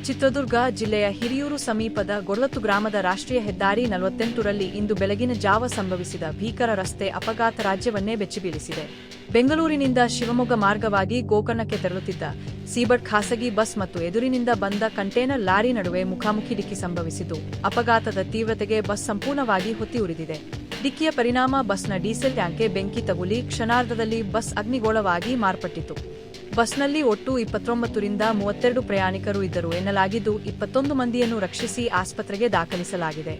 ಚಿತ್ರದುರ್ಗ ಜಿಲ್ಲೆಯ ಹಿರಿಯೂರು ಸಮೀಪದ ಗೊಡ್ಲತ್ತು ಗ್ರಾಮದ ರಾಷ್ಟ್ರೀಯ ಹೆದ್ದಾರಿ 48ರಲ್ಲಿ ಇಂದು ಬೆಳಗಿನ ಜಾವ ಸಂಭವಿಸಿದ ಭೀಕರ ರಸ್ತೆ ಅಪಘಾತ ರಾಜ್ಯವನ್ನೇ ಬೆಚ್ಚಿಬೀಳಿಸಿದೆ. ಬೆಂಗಳೂರಿನಿಂದ ಶಿವಮೊಗ್ಗ ಮಾರ್ಗವಾಗಿ ಗೋಕರ್ಣಕ್ಕೆ ತೆರಳುತ್ತಿದ್ದ ಸೀಬರ್ಡ್ ಖಾಸಗಿ ಬಸ್ ಮತ್ತು ಎದುರಿನಿಂದ ಬಂದ ಕಂಟೇನರ್ ಲಾರಿ ನಡುವೆ ಮುಖಾಮುಖಿ ಡಿಕ್ಕಿ ಸಂಭವಿಸಿತು. ಅಪಘಾತದ ತೀವ್ರತೆಗೆ ಬಸ್ ಸಂಪೂರ್ಣವಾಗಿ ಹೊತ್ತಿ ಉರಿದಿದೆ. ಡಿಕ್ಕಿಯ ಪರಿಣಾಮ ಬಸ್ನ ಡೀಸೆಲ್ ಟ್ಯಾಂಕ್ಗೆ ಬೆಂಕಿ ತಗುಲಿ ಕ್ಷಣಾರ್ಧದಲ್ಲಿ ಬಸ್ ಅಗ್ನಿಗೋಳವಾಗಿ ಮಾರ್ಪಟ್ಟಿತು. ಬಸ್ನಲ್ಲಿ ಒಟ್ಟು 29ರಿಂದ 32 ಪ್ರಯಾಣಿಕರು ಇದ್ದರು ಎನ್ನಲಾಗಿದ್ದು 21 ಮಂದಿಯನ್ನು ರಕ್ಷಿಸಿ ಆಸ್ಪತ್ರೆಗೆ ದಾಖಲಿಸಲಾಗಿದೆ.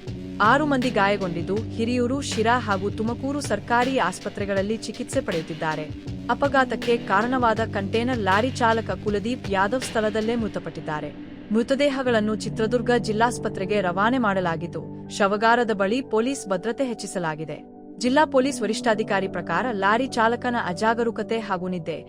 6 ಮಂದಿ ಗಾಯಗೊಂಡಿದ್ದು ಹಿರಿಯೂರು, ಶಿರಾ ಹಾಗೂ ತುಮಕೂರು ಸರ್ಕಾರಿ ಆಸ್ಪತ್ರೆಗಳಲ್ಲಿ ಚಿಕಿತ್ಸೆ ಪಡೆಯುತ್ತಿದ್ದಾರೆ. ಅಪಘಾತಕ್ಕೆ ಕಾರಣವಾದ ಕಂಟೇನರ್ ಲಾರಿ ಚಾಲಕ ಕುಲದೀಪ್ ಯಾದವ್ ಸ್ಥಳದಲ್ಲೇ ಮೃತಪಟ್ಟಿದ್ದಾರೆ. ಮೃತದೇಹಗಳನ್ನು ಚಿತ್ರದುರ್ಗ ಜಿಲ್ಲಾಸ್ಪತ್ರೆಗೆ ರವಾನೆ ಮಾಡಲಾಗಿದ್ದು ಶವಗಾರದ ಬಳಿ ಪೊಲೀಸ್ ಭದ್ರತೆ ಹೆಚ್ಚಿಸಲಾಗಿದೆ. ಜಿಲ್ಲಾ ಪೊಲೀಸ್ ವರಿಷ್ಠಾಧಿಕಾರಿ ಪ್ರಕಾರ ಲಾರಿ ಚಾಲಕನ ಅಜಾಗರೂಕತೆ ಹಾಗೂ ನಿದ್ದೆ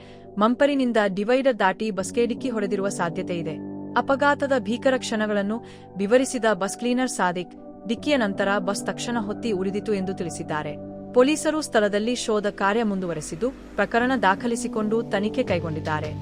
ಮಂಪರಿನಿಂದ ಡಿವೈಡರ್ ದಾಟಿ ಬಸ್ಗೆ ಡಿಕ್ಕಿ ಹೊಡೆದಿರುವ ಸಾಧ್ಯತೆ ಇದೆ. ಅಪಘಾತದ ಭೀಕರ ಕ್ಷಣಗಳನ್ನು ವಿವರಿಸಿದ ಬಸ್ ಕ್ಲೀನರ್ ಸಾದಿಕ್, ಡಿಕ್ಕಿಯ ನಂತರ ಬಸ್ ತಕ್ಷಣ ಹೊತ್ತಿ ಉರಿದಿತು ಎಂದು ತಿಳಿಸಿದ್ದಾರೆ. ಪೊಲೀಸರು ಸ್ಥಳದಲ್ಲಿ ಶೋಧ ಕಾರ್ಯ ಮುಂದುವರೆಸಿದ್ದು ಪ್ರಕರಣ ದಾಖಲಿಸಿಕೊಂಡು ತನಿಖೆ ಕೈಗೊಂಡಿದ್ದಾರೆ.